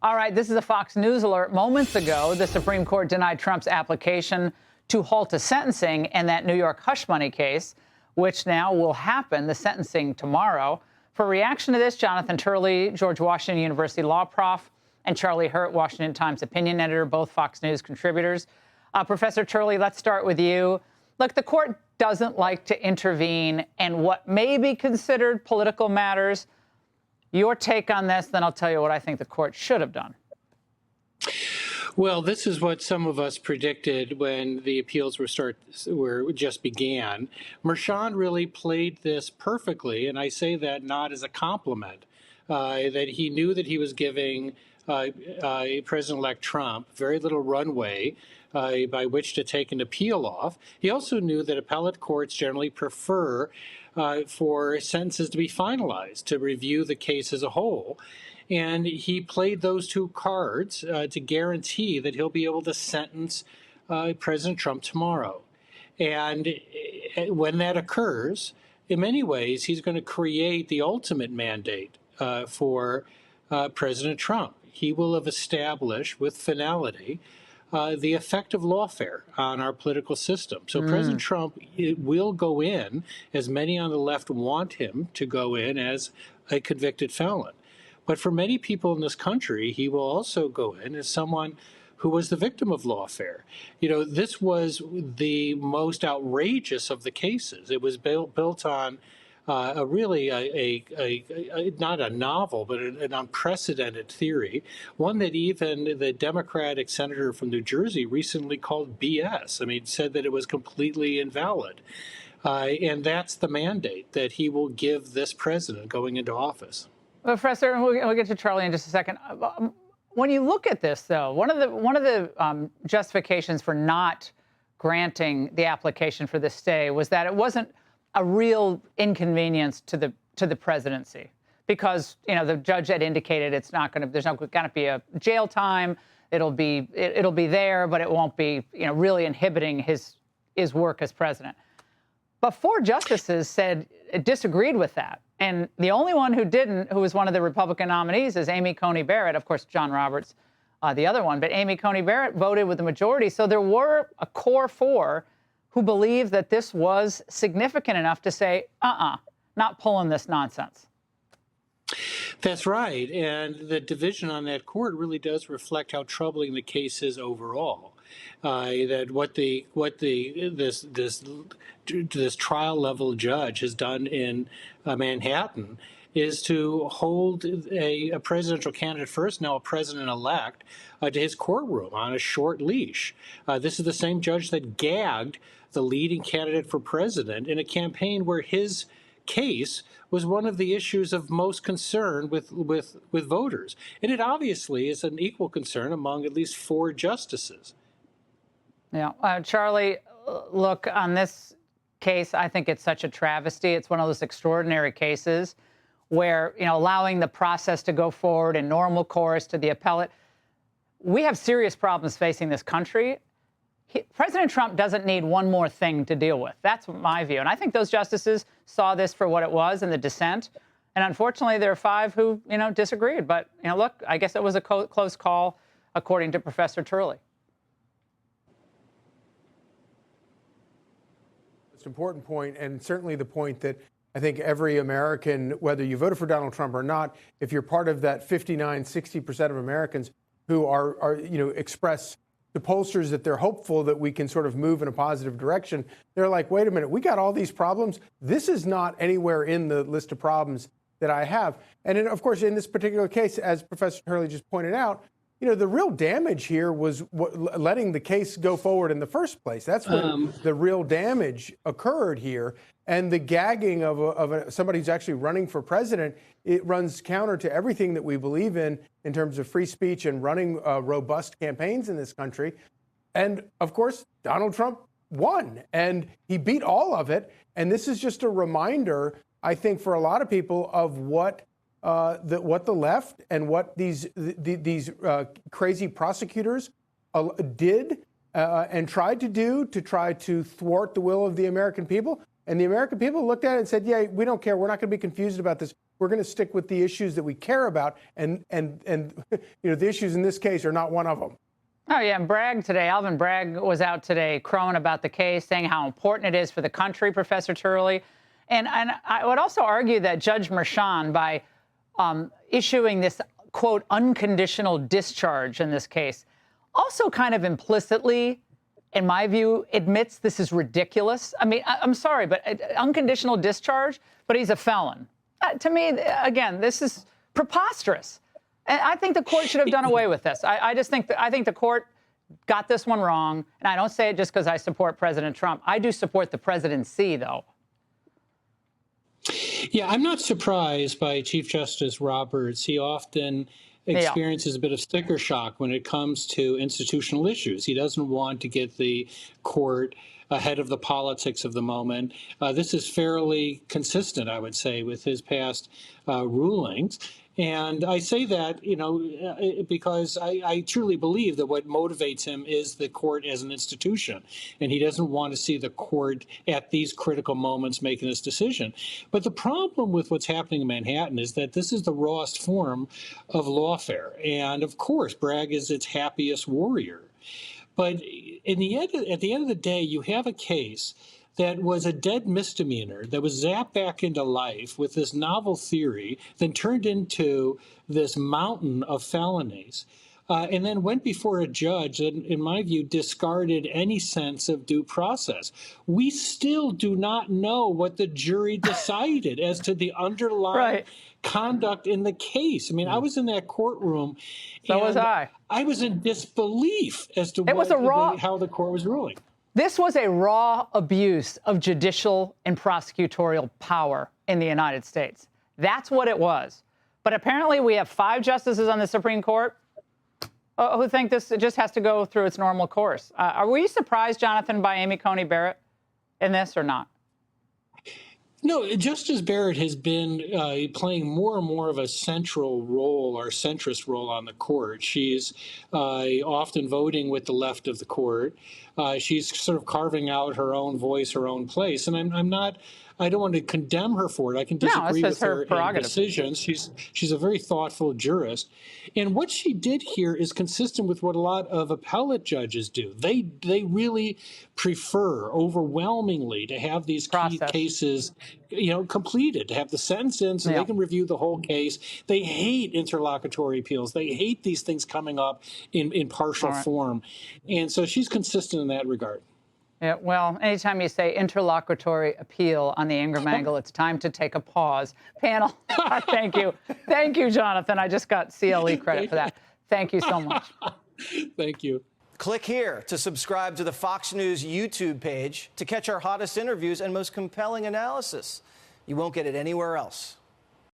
All right, this is a Fox News alert. Moments ago, the Supreme Court denied Trump's application to halt a sentencing in that New York hush money case, which now will happen, the sentencing tomorrow. For reaction to this, Jonathan Turley, George Washington University law prof, and Charlie Hurt, Washington Times opinion editor, both Fox News contributors. Professor Turley, let's start with you. Look, the court doesn't like to intervene in what may be considered political matters. Your take on this, then I'll tell you what I think the court should have done. Well, this is what some of us predicted when the appeals were just began. Merchan really played this perfectly, and I say that not as a compliment, that he knew that he was giving President-elect Trump very little runway by which to take an appeal off. He also knew that appellate courts generally prefer for sentences to be finalized, to review the case as a whole. And he played those two cards to guarantee that he'll be able to sentence President Trump tomorrow. And when that occurs, in many ways, he's going to create the ultimate mandate for President Trump. He will have established with finality the effect of lawfare on our political system. So President Trump will go in, as many on the left want him to go in, as a convicted felon. But for many people in this country, he will also go in as someone who was the victim of lawfare. You know, this was the most outrageous of the cases. It was built on not a novel, but an unprecedented theory, one that even the Democratic senator from New Jersey recently called BS. I mean, said that it was completely invalid. And that's the mandate that he will give this president going into office. Professor, we'll get to Charlie in just a second. When you look at this, though, one of the justifications for not granting the application for this stay was that it wasn't a real inconvenience to the presidency, because the judge had indicated there's not going to be a jail time. It'll be there, but it won't be really inhibiting his work as president. But four justices disagreed with that. And the only one who didn't, who was one of the Republican nominees, is Amy Coney Barrett. Of course, John Roberts, the other one. But Amy Coney Barrett voted with the majority. So there were a core four who believed that this was significant enough to say, not pulling this nonsense. That's right. And the division on that court really does reflect how troubling the case is overall. That this trial level judge has done in Manhattan is to hold a presidential candidate first, now a president-elect, to his courtroom on a short leash. This is the same judge that gagged the leading candidate for president in a campaign where his case was one of the issues of most concern with voters. And it obviously is an equal concern among at least four justices. Yeah. Charlie, look, on this case, I think it's such a travesty. It's one of those extraordinary cases where, allowing the process to go forward in normal course to the appellate. We have serious problems facing this country. President Trump doesn't need one more thing to deal with. That's my view. And I think those justices saw this for what it was in the dissent. And unfortunately, there are five who, disagreed. But, look, I guess it was a close call, according to Professor Turley. It's an important point, and certainly the point that I think every American, whether you voted for Donald Trump or not, if you're part of that 59-60% of Americans who are express to pollsters that they're hopeful that we can sort of move in a positive direction, they're like, wait a minute, we got all these problems. This is not anywhere in the list of problems that I have. And then, of course, in this particular case, as Professor Turley just pointed out, the real damage here was letting the case go forward in the first place. That's when the real damage occurred here. And the gagging of somebody who's actually running for president, it runs counter to everything that we believe in terms of free speech and running robust campaigns in this country. And, of course, Donald Trump won, and he beat all of it. And this is just a reminder, I think, for a lot of people of what the left and what these crazy prosecutors did and tried to do to try to thwart the will of the American people. And the American people looked at it and said, yeah, we don't care. We're not going to be confused about this. We're going to stick with the issues that we care about, and the issues in this case are not one of them. Oh, yeah, and Bragg today, Alvin Bragg was out today crowing about the case, saying how important it is for the country, Professor Turley. And I would also argue that Judge Merchan, by issuing this, quote, unconditional discharge in this case, also kind of implicitly, in my view, admits this is ridiculous. I mean, I'm sorry, but unconditional discharge, but he's a felon. To me, again, this is preposterous. And I think the court should have done away with this. I think the court got this one wrong. And I don't say it just because I support President Trump. I do support the presidency, though. Yeah, I'm not surprised by Chief Justice Roberts. He often experiences a bit of sticker shock when it comes to institutional issues. He doesn't want to get the court ahead of the politics of the moment. This is fairly consistent, I would say, with his past rulings. And I say that, because I truly believe that what motivates him is the court as an institution. And he doesn't want to see the court at these critical moments making this decision. But the problem with what's happening in Manhattan is that this is the rawest form of lawfare. And of course, Bragg is its happiest warrior. But at the end of the day, you have a case that was a dead misdemeanor that was zapped back into life with this novel theory, then turned into this mountain of felonies, and then went before a judge that, in my view, discarded any sense of due process. We still do not know what the jury decided as to the underlying conduct in the case. I mean, I was in that courtroom. So was I. I was in disbelief as to how the court was ruling. This was a raw abuse of judicial and prosecutorial power in the United States. That's what it was. But apparently we have 5 justices on the Supreme Court who think this just has to go through its normal course. Were you surprised, Jonathan, by Amy Coney Barrett in this or not? No, Justice Barrett has been playing more and more of a central role or centrist role on the court. She's often voting with the left of the court. She's sort of carving out her own voice, her own place. And I don't want to condemn her for it. I can disagree with her decisions. She's a very thoughtful jurist. And what she did here is consistent with what a lot of appellate judges do. They really prefer overwhelmingly to have these key cases completed, to have the sentence in so they can review the whole case. They hate interlocutory appeals. They hate these things coming up in partial form. And so she's consistent in that regard. Yeah, well, anytime you say interlocutory appeal on the Ingram angle, it's time to take a pause. Panel, thank you. Thank you, Jonathan. I just got CLE credit for that. Thank you so much. Thank you. Click here to subscribe to the Fox News YouTube page to catch our hottest interviews and most compelling analysis. You won't get it anywhere else.